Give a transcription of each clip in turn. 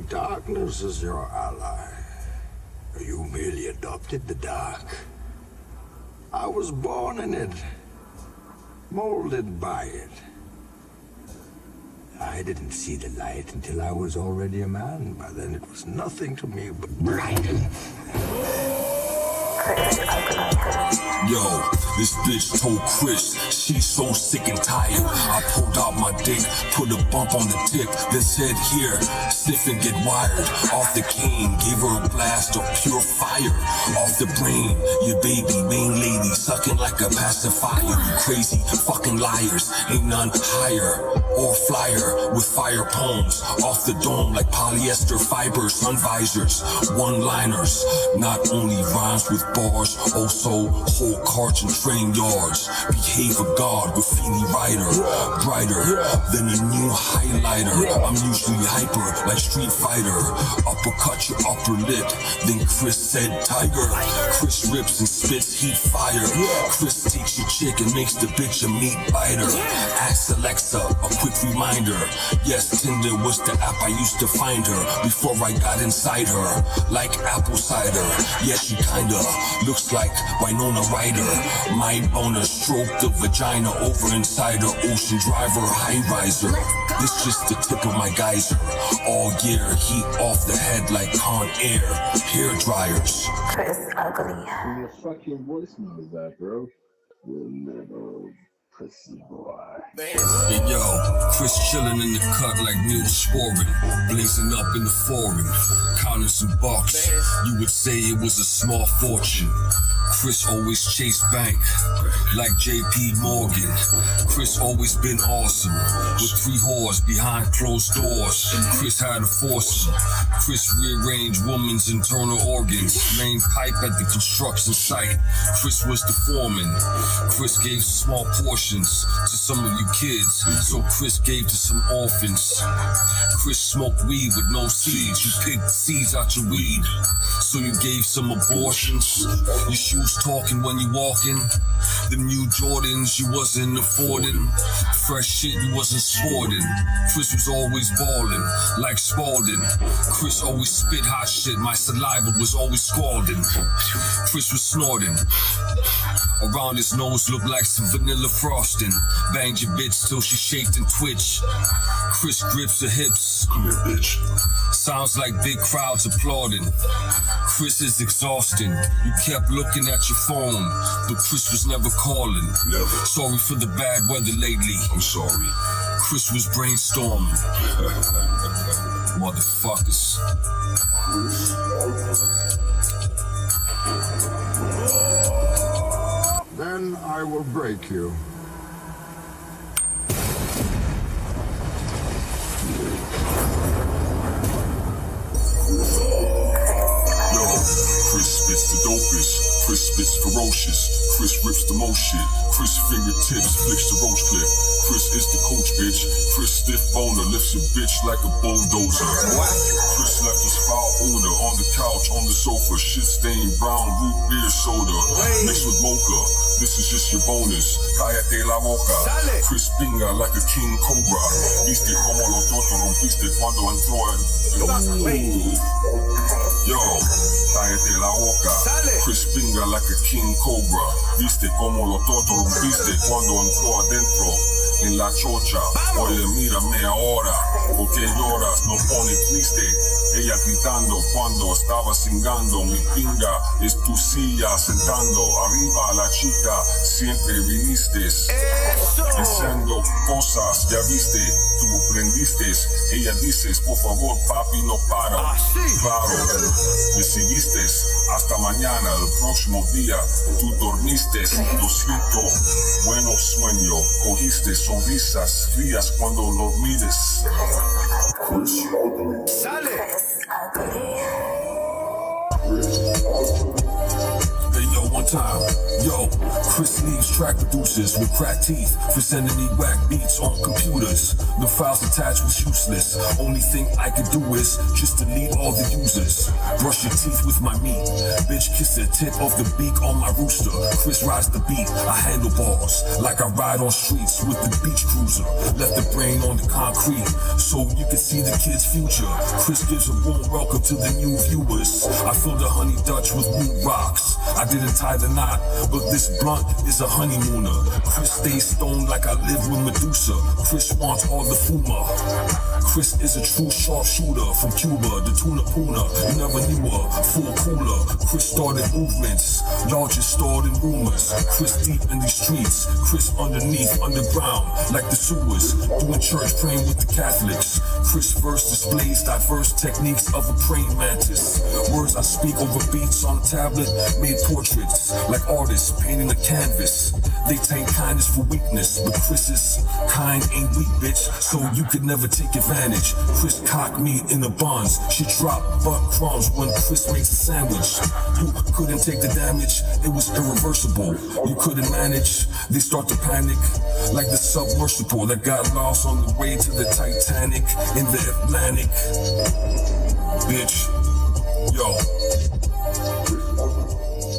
Darkness is your ally. You merely adopted the dark. I was born in it, molded by it. I didn't see the light until I was already a man. By then it was nothing to me but blinding. Yo, this bitch told Chris she's so sick and tired. I pulled out my dick, put a bump on the tip, then said, here, sniff and get wired. Off the cane, gave her a blast of pure fire. Off the brain, your baby, main lady, sucking like a pacifier. You crazy fucking liars, ain't none higher or flyer with fire poems. Off the dome like polyester fibers, sun visors, one-liners. Not only rhymes with bars, also whole carts and train yards. Behave a god, graffiti writer, brighter than a new highlighter. I'm usually hyper like Street Fighter. Uppercut your upper lip, then Chris said tiger. Chris rips and spits heat fire. Chris takes your chick and makes the bitch a meat biter. Ask Alexa, a quick reminder. Yes, Tinder was the app I used to find her before I got inside her. Like apple cider, yeah, she kinda looks like Winona Ryder. My boner stroked the vagina over inside her. Ocean driver, high riser. This just the tip of my geyser. All year, heat off the head like Con Air. Hair dryers. Chris ugly. Who your fucking voicemail is that, bro? You little pussy boy. Hey yo, Chris chillin' in the cut like Neosporin, blazing up in the foreign, counting some bucks. You would say it was a small fortune. Chris always chased bank like JP Morgan. Chris always been awesome with 3 whores behind closed doors. Chris had a foursome. Chris rearranged woman's internal organs. Main pipe at the construction site. Chris was the foreman. Chris gave small portions to some of you kids, so Chris gave to some orphans. Chris smoked weed with no seeds. You picked seeds out your weed, so you gave some abortions. Your shoes talking when you walking. The new Jordans you wasn't affording. Fresh shit you wasn't sporting. Chris was always ballin', like Spalding. Chris always spit hot shit, my saliva was always scalding. Chris was snorting. Around his nose looked like some vanilla frosting. Banged your bitch till she shaked and twitched. Chris grips her hips. Come here, bitch. Sounds like big crowds applauding. Chris is exhausting. You kept looking at your phone, but Chris was never calling. Never. Sorry for the bad weather lately. I'm sorry. Chris was brainstorming. Motherfuckers. Then I will break you. Yo, Chris spits the dopest. Chris spits ferocious. Chris rips the most shit. Chris fingertips flicks the roach clip. Chris is the coach, bitch. Chris stiff boner lifts a bitch like a bulldozer. Chris left his foul odor on the couch, on the sofa. Shit stained brown root beer soda mixed with mocha. This is just your bonus. Cállate la boca. Chris pinga like a king cobra. Viste como lo toto rompiste cuando entró en... Yo, cállate la boca. Chris pinga like a king cobra. Viste como lo toto rompiste cuando entró adentro en la chocha. Oye, mírame ahora, porque lloras, no pone triste. Ella gritando cuando estaba singando. Mi pinga es tu silla sentando. Arriba la chica, siempre viniste. Diciendo cosas, ya viste, tú aprendiste. Ella dices, por favor papi no para. Claro, me seguiste. Hasta mañana, el próximo día, tú dormiste. Lo siento, buenos sueños. Cogiste sonrisas frías cuando dormires. Chris ugly. Hey yo, one time, Yo, Chris leaves track producers with cracked teeth for sending me whack beats on computers. The files attached was useless. Only thing I could do is just delete all the users. Brush your teeth with my meat. Bitch, kiss the tip of the beak on my rooster. Chris rides the beat. I handle bars like I ride on streets with the beach cruiser. Left the brain on the concrete so you can see the kid's future. Chris gives a warm welcome to the new viewers. I filled a honey Dutch with new rocks. I didn't tie the knot, but this blunt is a honeymooner. Chris stays stoned like I live with Medusa. Chris wants all the fuma. Chris is a true sharpshooter from Cuba, the tuna puna. You never knew her, full cooler. Chris started movements, y'all just started rumors. Chris deep in these streets, Chris underneath, underground, like the sewers. Doing church, praying with the Catholics. Chris verse displays diverse techniques of a praying mantis. Words I speak over beats on a tablet, made portraits like artists painting a canvas. They take kindness for weakness, but Chris's kind ain't weak, bitch, so you could never take advantage. Chris cock meat in the buns, she drop butt crumbs when Chris makes a sandwich. You couldn't take the damage, it was irreversible. You couldn't manage, they start to panic like the submersible that got lost on the way to the Titanic in the Atlantic. Bitch, yo.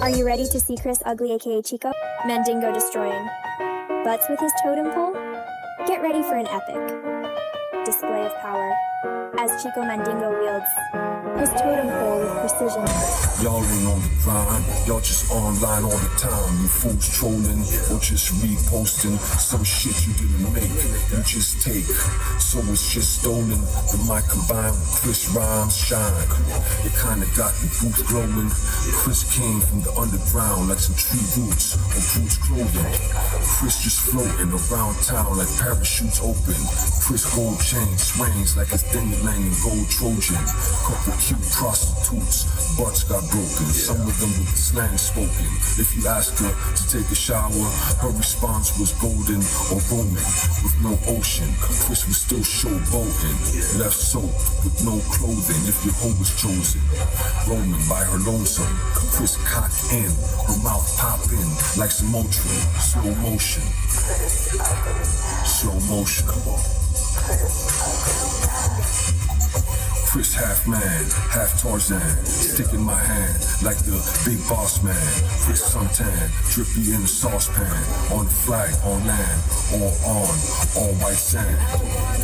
Are you ready to see Chris Ugly aka Chico? Mandingo destroying butts with his totem pole? Get ready for an epic display of power as Chico Mandingo wields his totem pole with precision. Y'all ain't on the grind, y'all just online all the time. You fools trolling or just reposting some shit you didn't make, you just take. So it's just stolen, the mic combined with Chris rhymes shine. It kinda got the booth glowing. Chris came from the underground like some tree roots or Bruce clothing. Chris just floating around town like parachutes open. Chris gold chain swings like his ding-a-lang and gold Trojan. Couple cute prostitutes, butts got broken. Some of them with the slang spoken. If you ask her to take a shower, her response was golden or Roman with no ocean. Chris was still showboating, left soaked with no clothing. If your hoe was chosen, roaming by her lonesome. Chris cock in, her mouth pop in like some Motrin. Slow motion, slow motion. Chris half man, half Tarzan, stick in my hand like the big boss man. Chris suntan, drippy in the saucepan, on the flag, on land, or on all white sand.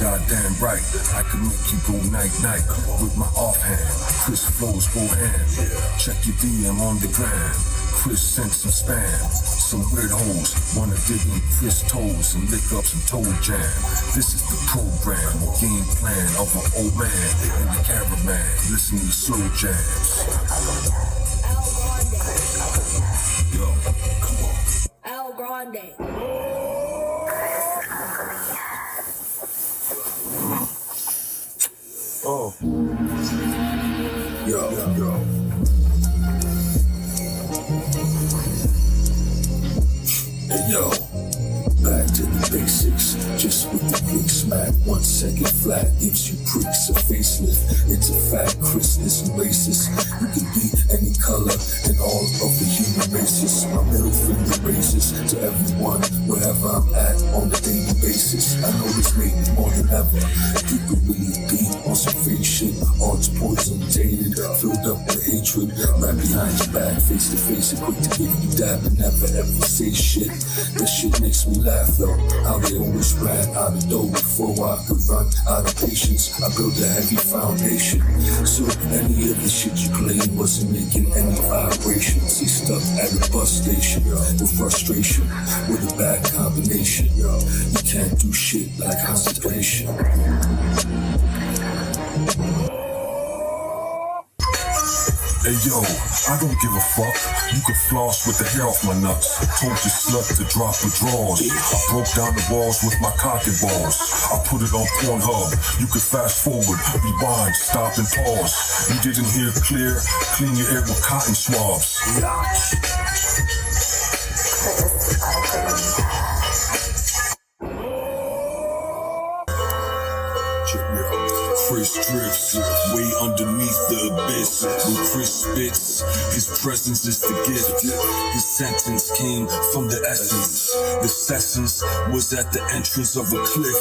Goddamn right, I can make you go night-night with my offhand. Chris flows go hand, check your DM on the gram. Chris sent some spam, some weird hoes wanna dig in Chris' toes and lick up some toe jam. This is the program, or game plan of an old man and the cameraman listening to slow jams. Yo, come on. Al Grande. Oh. Yo. Hey, yo, back to the basics, just with the quick smack. 1 second flat gives you pricks, a facelift. It's a fact, Chris isn't racist. You can be any color and all of the human races. My middle finger raises to everyone, wherever I'm at on a daily basis. I know this made me more than ever. You could really be on some fake shit. Arts poison, tainted, filled up with hatred. Right behind your back, face to face, and quick to give you dab and never ever say shit. That shit makes me laugh though, how they always ran out of dough before I could run out of patience. I built a heavy foundation, so any of the shit you claim wasn't making any vibrations. He stuck at a bus station with frustration, with a bad combination. You can't do shit like constipation. Hey yo, I don't give a fuck. You can floss with the hair off my nuts. Told your slut to drop her drawers. I broke down the walls with my cock and balls. I put it on Pornhub. You can fast forward, rewind, stop and pause. You didn't hear clear? Clean your air with cotton swabs. Check me out. Chris drips way underneath the abyss. When Chris spits, his presence is the gift. His sentence came from the essence. This essence was at the entrance of a cliff.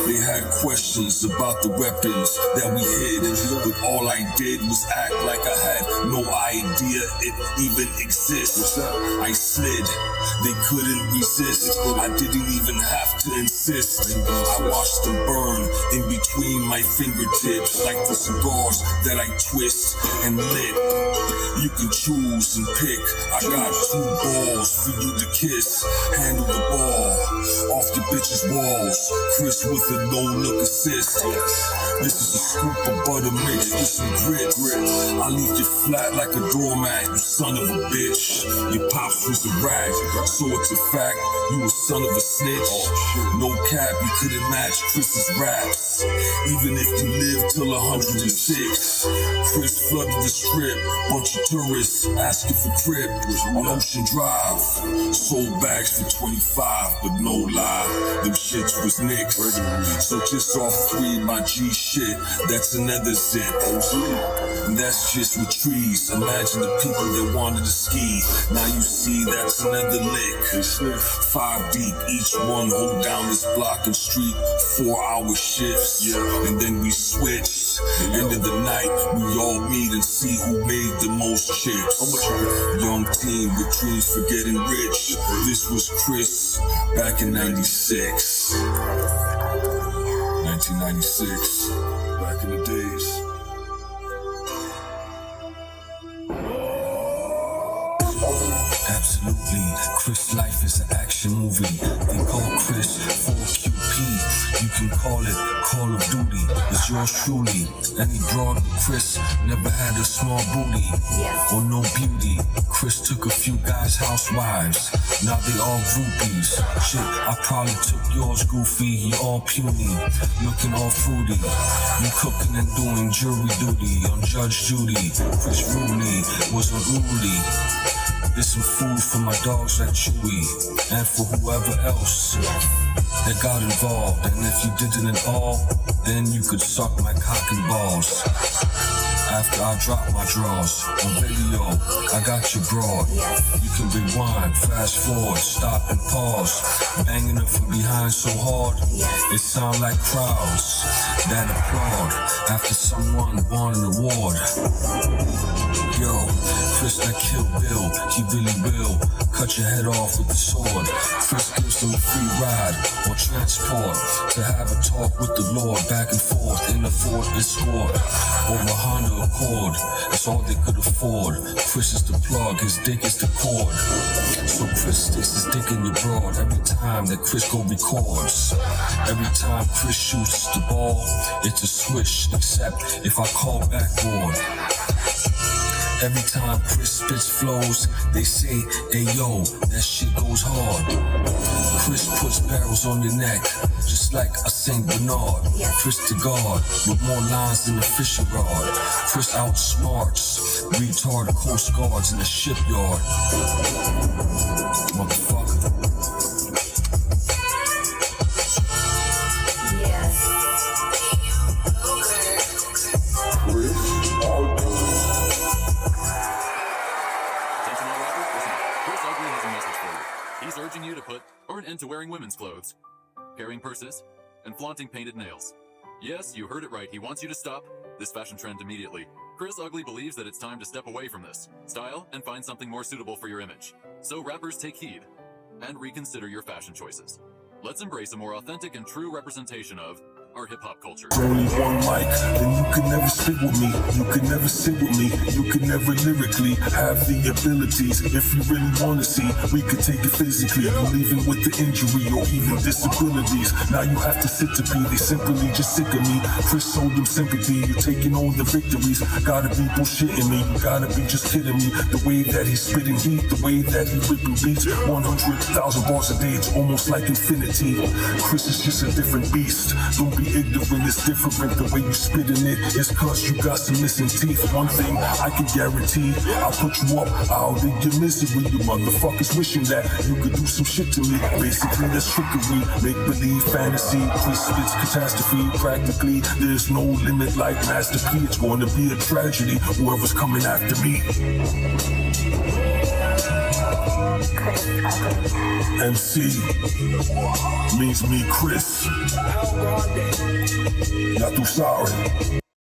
They had questions about the weapons that we hid, but all I did was act like I had no idea it even exists. I slid, they couldn't resist. I didn't even have to insist. I watched them burn in between my fingertips, like the cigars that I twist and lit. You can choose and pick. I got 2 balls for you to kiss. Handle the ball off your bitch's walls. Chris with a no-look assist. This is a scoop of butter mixed with some grits. I leave you flat like a doormat, you son of a bitch. Your pops was a rag, so it's a fact. You a son of a snitch. No cap, you couldn't match Chris's raps. Even if you lived till 106. Chris flooded the strip, bunch of tourists asking for crib on Ocean Drive. Sold bags for 25, but no lie, them shits was nicks. So just off 3 my G shit, that's another zip. And that's just with trees. Imagine the people that wanted to ski. Now you see that's another lick. 5 deep, each one hold down this block and street. 4-hour shifts, and then we switch. End of the night, we all meet and see who made the most chips. Young team with dreams for getting rich. This was Chris back in 96. 1996, back in the days. Absolutely, Chris life is an action movie. They call Chris 4QP. You can call it Call of Duty. It's yours truly. Any broad with Chris never had a small booty or no beauty. Chris took a few guys' housewives. Now they all groupies. Shit, I probably took yours goofy. He all puny, looking all fruity. You cooking and doing jury duty on Judge Judy. Chris Rooney was unruly. There's some food for my dogs like Chewy, and for whoever else that got involved. And if you did it at all, then you could suck my cock and balls. After I drop my drawers on video, I got your broad. You can rewind, fast forward, stop and pause. Banging them from behind so hard, it sound like crowds that applaud after someone won an award. Yo, Chris that kill Bill, he really will cut your head off with the sword. Chris gives them a free ride or transport to have a talk with the Lord, back and forth in the Ford Escort or a Honda Accord. It's all they could afford. Chris is the plug, his dick is the cord. So Chris sticks his dick in your broad every time that Chris go records. Every time Chris shoots the ball, it's a swish, except if I call backboard. Every time Chris spits flows, they say, hey yo, that shit goes hard. Chris puts barrels on your neck, just like a Saint Bernard. Chris to God, with more lines than a fishing rod. Chris outsmarts retard Coast Guards in the shipyard. Motherfucker. He's urging you to put an end to wearing women's clothes, carrying purses, and flaunting painted nails. Yes, you heard it right. He wants you to stop this fashion trend immediately. Chris Ugly believes that it's time to step away from this style and find something more suitable for your image. So rappers, take heed and reconsider your fashion choices. Let's embrace a more authentic and true representation of our hip-hop culture. Only one mic, and you can never sit with me. You can never sit with me. You can never lyrically have the abilities. If you really want to see, we could take it physically. You leaving with the injury or even disabilities. Now you have to sit to be. They simply just sick of me. Chris sold them sympathy. You're taking on the victories. Gotta be bullshitting me. You gotta be just kidding me. The way that he's spitting heat, the way that he ripping beats. 100,000 bars a day. It's almost like infinity. Chris is just a different beast. Don't be ignorant, it's different the way you spit in it. it's cause you got some missing teeth. One thing I can guarantee, I'll put you up, I'll leave you missing with you motherfuckers wishing that you could do some shit to me. Basically, that's trickery, make believe, fantasy, Chris spits catastrophe. Practically, there's no limit like Master P. It's going to be a tragedy, whoever's coming after me. MC means me, Chris. Not too sorry.